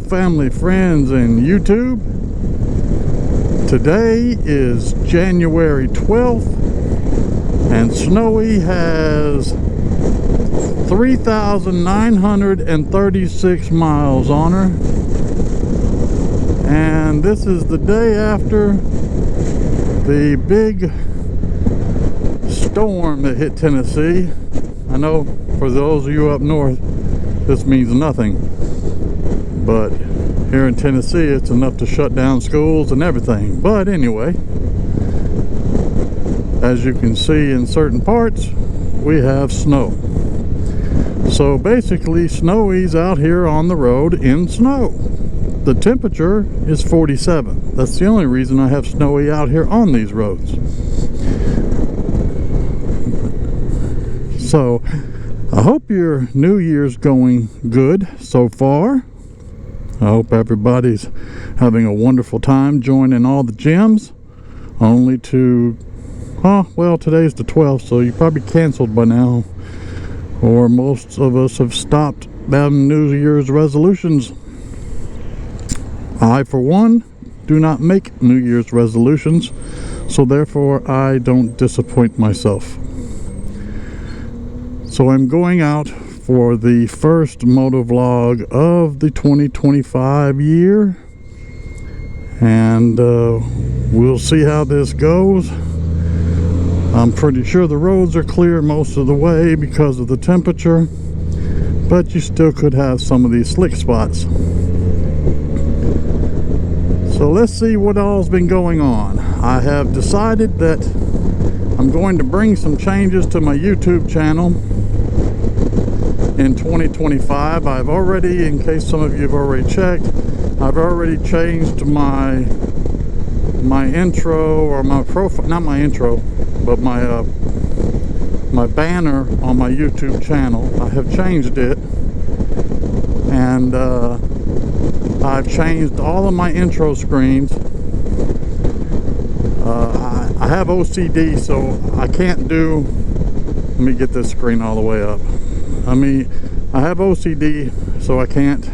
family, friends, and YouTube. Today is January 12th, and Snowee has 3,936 miles on her. And this is the day after the big storm that hit Tennessee. I know for those of you up north, this means nothing, but here in Tennessee it's enough to shut down schools and everything. But anyway, as you can see in certain parts, we have snow. So basically Snowee's out here on the road in snow. The temperature is 47. That's the only reason I have Snowee out here on these roads. So I hope your New Year's going good so far. I hope everybody's having a wonderful time joining all the gyms. Only to, well, today's the 12th, so you probably canceled by now. Or most of us have stopped having New Year's resolutions. I, for one, do not make New Year's resolutions, so therefore I don't disappoint myself. So I'm going out for the first motovlog of the 2025 year, and we'll see how this goes. I'm pretty sure the roads are clear most of the way because of the temperature, but you still could have some of these slick spots. So let's see what all's been going on. I have decided that I'm going to bring some changes to my YouTube channel in 2025. I've already, in case some of you have already checked, I've already changed my intro, or my profile, not my intro, but my banner on my YouTube channel. I have changed it, and I've changed all of my intro screens. I have OCD, so I can't do, let me get this screen all the way up. I have OCD, so I can't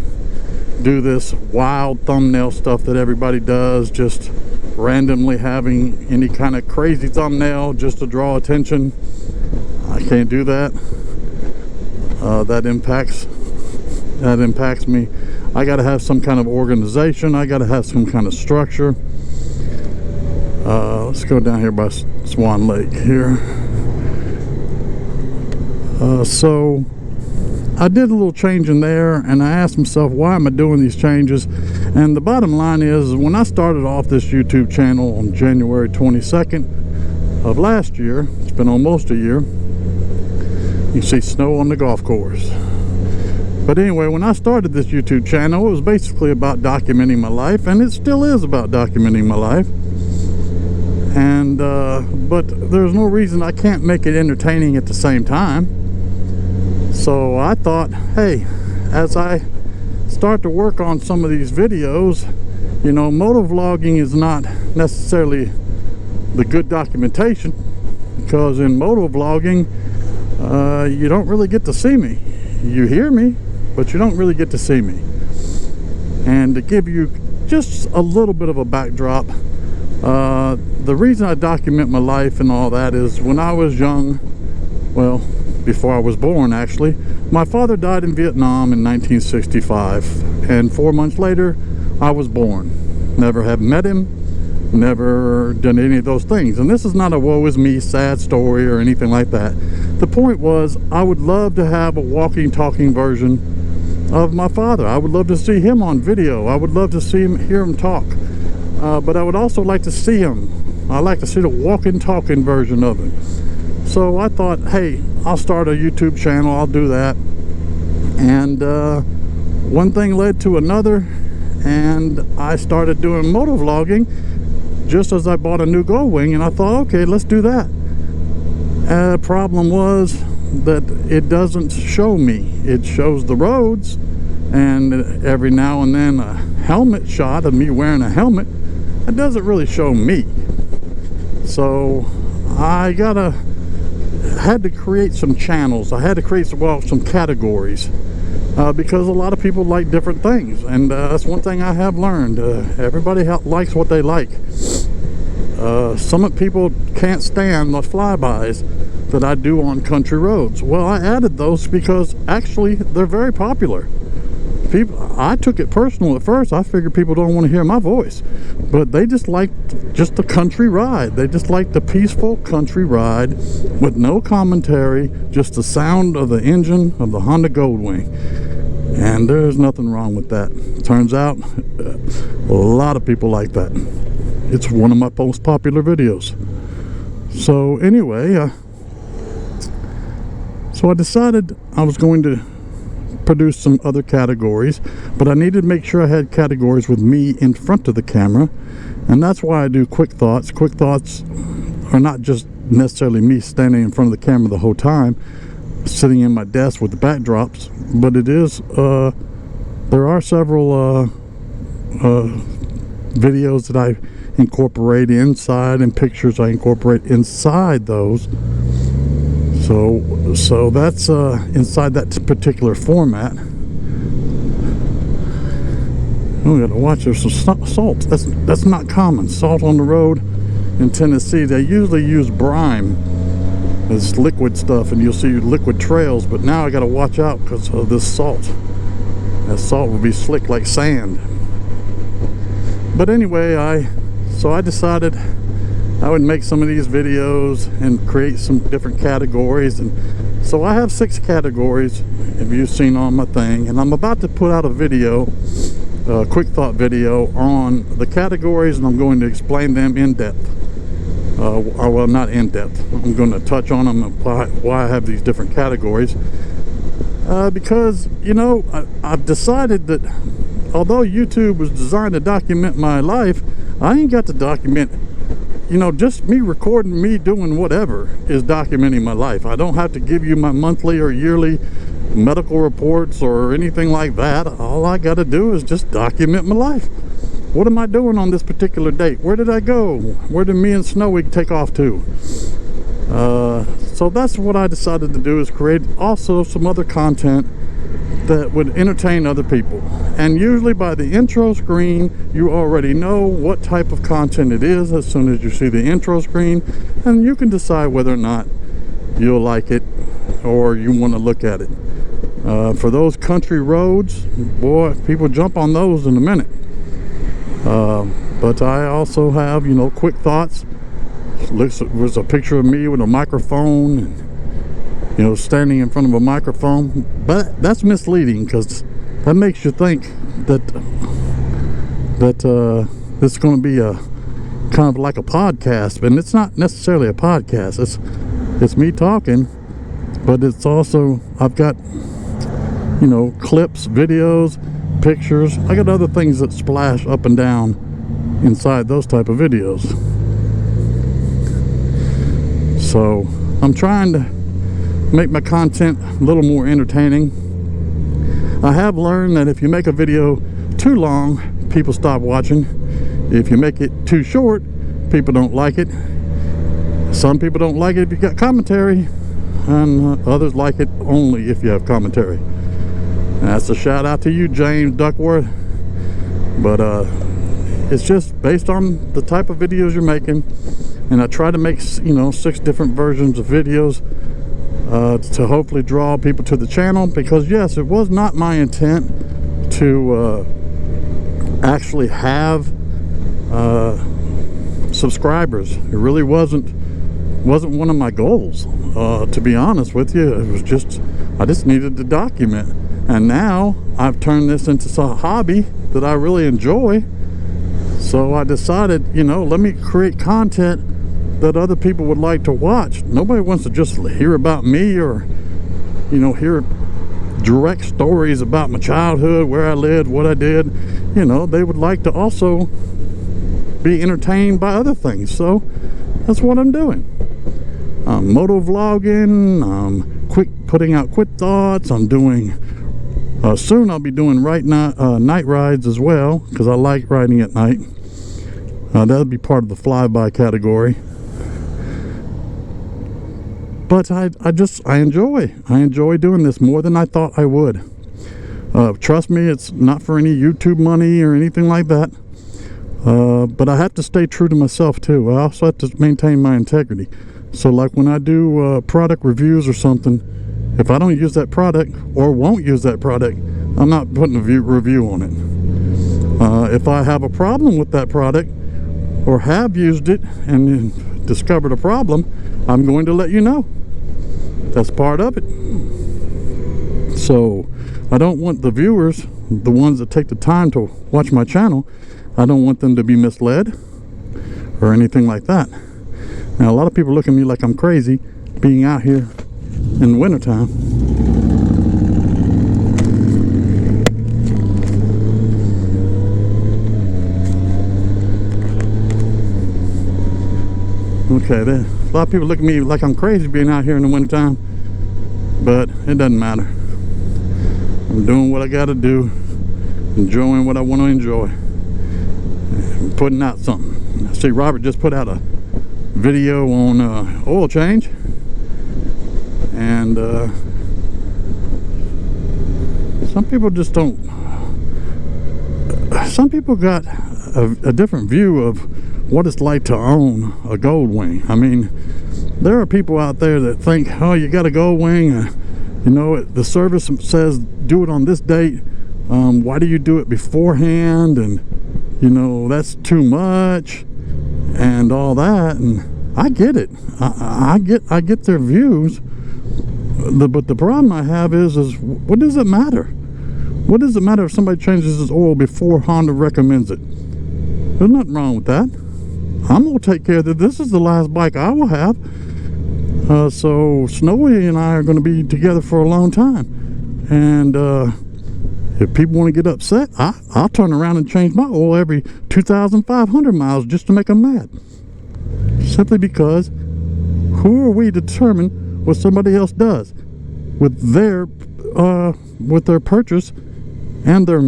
do this wild thumbnail stuff that everybody does, just randomly having any kind of crazy thumbnail just to draw attention. I can't do that. That impacts me. I got to have some kind of organization. I got to have some kind of structure. Let's go down here by Swan Lake here. So I did a little change in there, and I asked myself, why am I doing these changes? And the bottom line is, when I started off this YouTube channel on January 22nd of last year, it's been almost a year, you see snow on the golf course. But anyway, when I started this YouTube channel, it was basically about documenting my life, and it still is about documenting my life. And but there's no reason I can't make it entertaining at the same time. So I thought, hey, as I start to work on some of these videos, you know, motovlogging is not necessarily the good documentation, because in motovlogging you don't really get to see me. You hear me, but you don't really get to see me. And to give you just a little bit of a backdrop, the reason I document my life and all that is, when I was young, well, before I was born actually, my father died in Vietnam in 1965, and 4 months later I was born. Never have met him, never done any of those things. And this is not a woe is me sad story or anything like that. The point was, I would love to have a walking, talking version of my father. I would love to see him on video. I would love to see him, hear him talk. But I would also like to see him. I like to see the walking, talking version of him. So I thought, hey, I'll start a YouTube channel. I'll do that. And one thing led to another, and I started doing motovlogging just as I bought a new Goldwing, and I thought, okay, let's do that. Problem was that it doesn't show me. It shows the roads, and every now and then a helmet shot of me wearing a helmet. It doesn't really show me. So I had to create some channels. I had to create some categories. because a lot of people like different things, and that's one thing I have learned. Everybody likes what they like. Some people can't stand the flybys that I do on country roads. Well, I added those because actually they're very popular. I took it personal at first. I figured people don't want to hear my voice, but they just like just the country ride. They just like the peaceful country ride with no commentary, just the sound of the engine of the Honda Goldwing. And there's nothing wrong with that. Turns out a lot of people like that. It's one of my most popular videos. So anyway, so I decided I was going to produce some other categories, but I needed to make sure I had categories with me in front of the camera, and that's why I do quick thoughts. Quick thoughts are not just necessarily me standing in front of the camera the whole time, sitting in my desk with the backdrops, but it is there are several videos that I incorporate inside, and pictures I incorporate inside those. So that's inside that particular format. Oh, we gotta watch. There's some salt. That's not common. Salt on the road in Tennessee. They usually use brine as liquid stuff, and you'll see liquid trails. But now I gotta watch out because of this salt. That salt will be slick like sand. But anyway, I decided I would make some of these videos and create some different categories, and so I have 6 categories, if you've seen on my thing, and I'm about to put out a video, a quick thought video on the categories, and I'm going to explain them in depth. Well, not in depth. I'm going to touch on them and why I have these different categories, because you know I've decided that although YouTube was designed to document my life, I ain't got to document. You know, just me recording me doing whatever is documenting my life. I don't have to give you my monthly or yearly medical reports or anything like that. All I got to do is just document my life. What am I doing on this particular date? Where did I go? Where did me and Snowee take off to? So that's what I decided to do, is create also some other content that would entertain other people. And usually by the intro screen, you already know what type of content it is as soon as you see the intro screen, and you can decide whether or not you'll like it or you want to look at it. For those country roads, boy, people jump on those in a minute. But I also have, you know, quick thoughts. There's a picture of me with a microphone and, you know, standing in front of a microphone, but that's misleading because that makes you think that this is going to be a kind of like a podcast, and it's not necessarily a podcast. It's me talking, but it's also, I've got, you know, clips, videos, pictures. I got other things that splash up and down inside those type of videos. So I'm trying to make my content a little more entertaining. I have learned that if you make a video too long, people stop watching. If you make it too short, people don't like it. Some people don't like it if you got commentary, and others like it only if you have commentary. And that's a shout out to you, James Duckworth. But it's just based on the type of videos you're making, and I try to make, you know, 6 different versions of videos to hopefully draw people to the channel, because yes, it was not my intent to actually have subscribers. It really wasn't one of my goals, to be honest with you. It was just, I just needed to document, and now I've turned this into a hobby that I really enjoy. So I decided, you know, let me create content that other people would like to watch. Nobody wants to just hear about me or, you know, hear direct stories about my childhood, where I lived, what I did. You know, they would like to also be entertained by other things. So that's what I'm doing. I'm motovlogging, I'm putting out quick thoughts. I'm doing soon I'll be doing night rides as well, because I like riding at night. That'll be part of the flyby category. But I enjoy doing this more than I thought I would. Trust me, it's not for any YouTube money or anything like that. But I have to stay true to myself too. I also have to maintain my integrity. So like when I do product reviews or something, if I don't use that product or won't use that product, I'm not putting a review on it. If I have a problem with that product or have used it and discovered a problem, I'm going to let you know. That's part of it. So I don't want the viewers, the ones that take the time to watch my channel, I don't want them to be misled or anything like that. Now a lot of people look at me like I'm crazy being out here in the wintertime. Okay, a lot of people look at me like I'm crazy being out here in the wintertime, but it doesn't matter. I'm doing what I gotta do, enjoying what I want to enjoy, and putting out something. I see Robert just put out a video on oil change, and some people just don't. Some people got a different view of what it's like to own a Goldwing. I mean, there are people out there that think, oh, you got a Goldwing, you know, the service says do it on this date. Why do you do it beforehand? And you know, that's too much and all that. And I get it. I get their views. But the problem I have is what does it matter? What does it matter if somebody changes his oil before Honda recommends it? There's nothing wrong with that. I'm gonna take care of it. This is the last bike I will have. So Snowee and I are going to be together for a long time, and if people want to get upset, I'll turn around and change my oil every 2,500 miles just to make them mad. Simply because who are we to determine what somebody else does with their purchase and their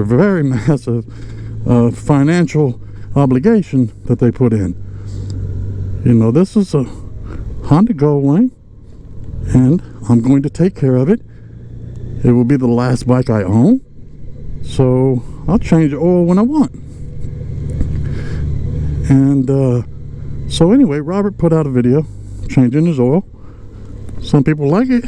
very massive financial obligation that they put in. You know, this is a Honda Goldwing, and I'm going to take care of it. It will be the last bike I own, so I'll change the oil when I want. And so anyway, Robert put out a video changing his oil. Some people like it,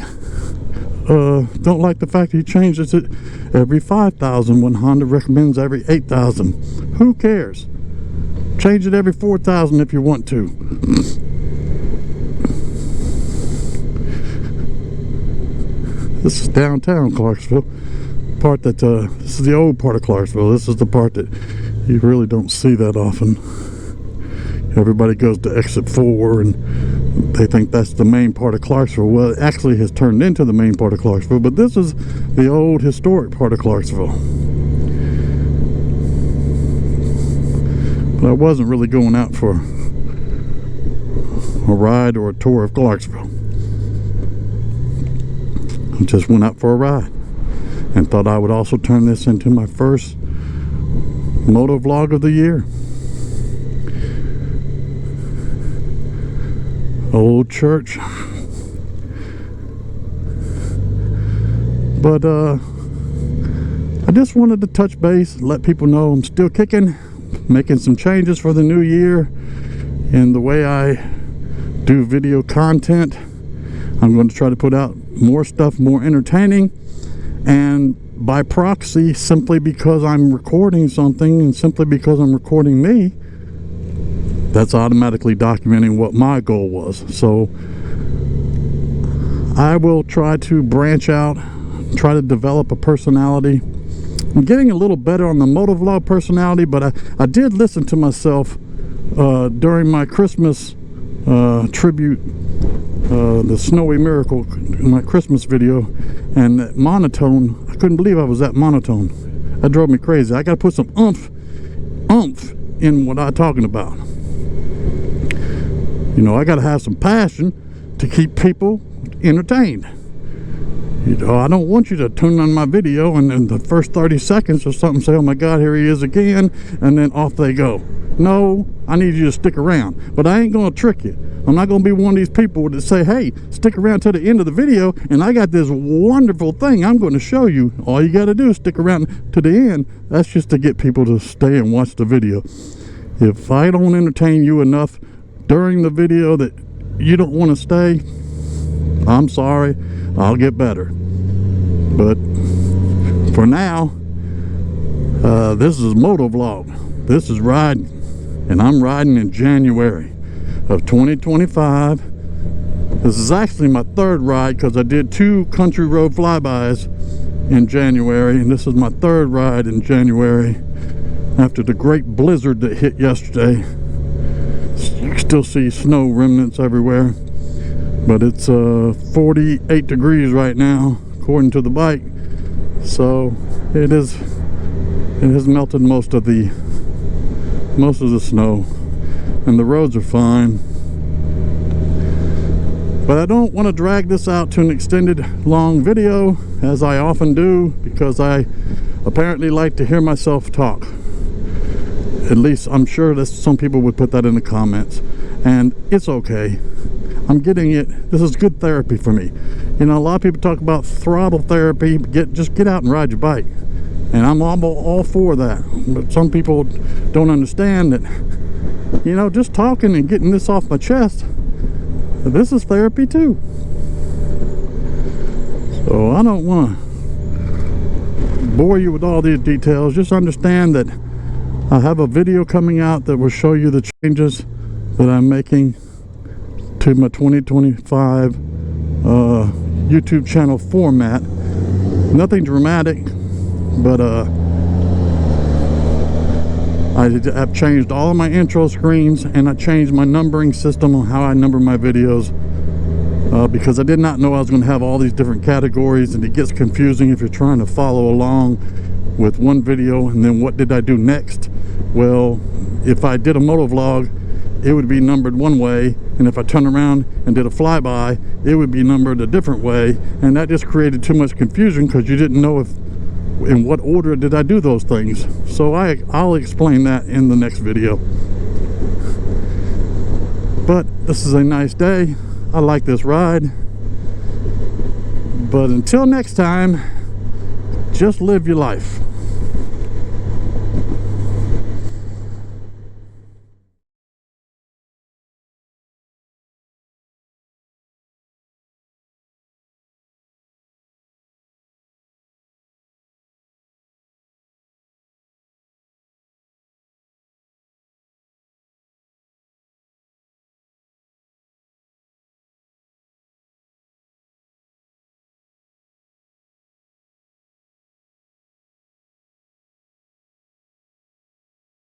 don't like the fact he changes it every 5,000 when Honda recommends every 8,000. Who cares? Change it every 4,000 if you want to. This is downtown Clarksville. Part that this is the old part of Clarksville. This is the part that you really don't see that often. Everybody goes to exit 4 and they think that's the main part of Clarksville. Well, it actually has turned into the main part of Clarksville, but this is the old historic part of Clarksville. But I wasn't really going out for a ride or a tour of Clarksville. I just went out for a ride and thought I would also turn this into my first motovlog of the year. Old church. But I just wanted to touch base, let people know I'm still kicking, making some changes for the new year in the way I do video content. I'm going to try to put out more stuff, more entertaining, and by proxy, simply because I'm recording something and simply because I'm recording me, that's automatically documenting what my goal was. So I will try to branch out, try to develop a personality. I'm getting a little better on the motovlog personality, but I did listen to myself during my Christmas tribute, the Snowee Miracle, my Christmas video, and that monotone, I couldn't believe I was that monotone. That drove me crazy. I got to put some oomph in what I'm talking about. You know, I got to have some passion to keep people entertained. You know, I don't want you to turn on my video and in the first 30 seconds or something say, oh my God, here he is again, and then off they go. No, I need you to stick around. But I ain't gonna trick you. I'm not gonna be one of these people that say, hey, stick around to the end of the video and I got this wonderful thing I'm going to show you. All you got to do is stick around to the end. That's just to get people to stay and watch the video. If I don't entertain you enough during the video that you don't want to stay, I'm sorry, I'll get better. But for now, this is Motovlog. This is riding, and I'm riding in January of 2025. This is actually my third ride because I did 2 country road flybys in January, and this is my third ride in January after the great blizzard that hit yesterday. You can still see snow remnants everywhere, but it's 48 degrees right now according to the bike, so it has melted most of the snow, and the roads are fine. But I don't want to drag this out to an extended long video, as I often do, because I apparently like to hear myself talk. At least I'm sure that some people would put that in the comments, and it's okay. I'm getting it. This is good therapy for me. You know, a lot of people talk about throttle therapy. Just get out and ride your bike, and I'm all for that. But some people don't understand that, you know, just talking and getting this off my chest, this is therapy too. So I don't want to bore you with all these details. Just understand that I have a video coming out that will show you the changes that I'm making to my 2025 YouTube channel format. Nothing dramatic, but I've changed all of my intro screens, and I changed my numbering system on how I number my videos, because I did not know I was going to have all these different categories, and it gets confusing if you're trying to follow along with one video and then what did I do next. Well, if I did a motovlog, it would be numbered one way, and if I turned around and did a flyby, it would be numbered a different way, and that just created too much confusion because you didn't know in what order did I do those things. So I'll explain that in the next video. But this is a nice day. I like this ride. But until next time, just live your life.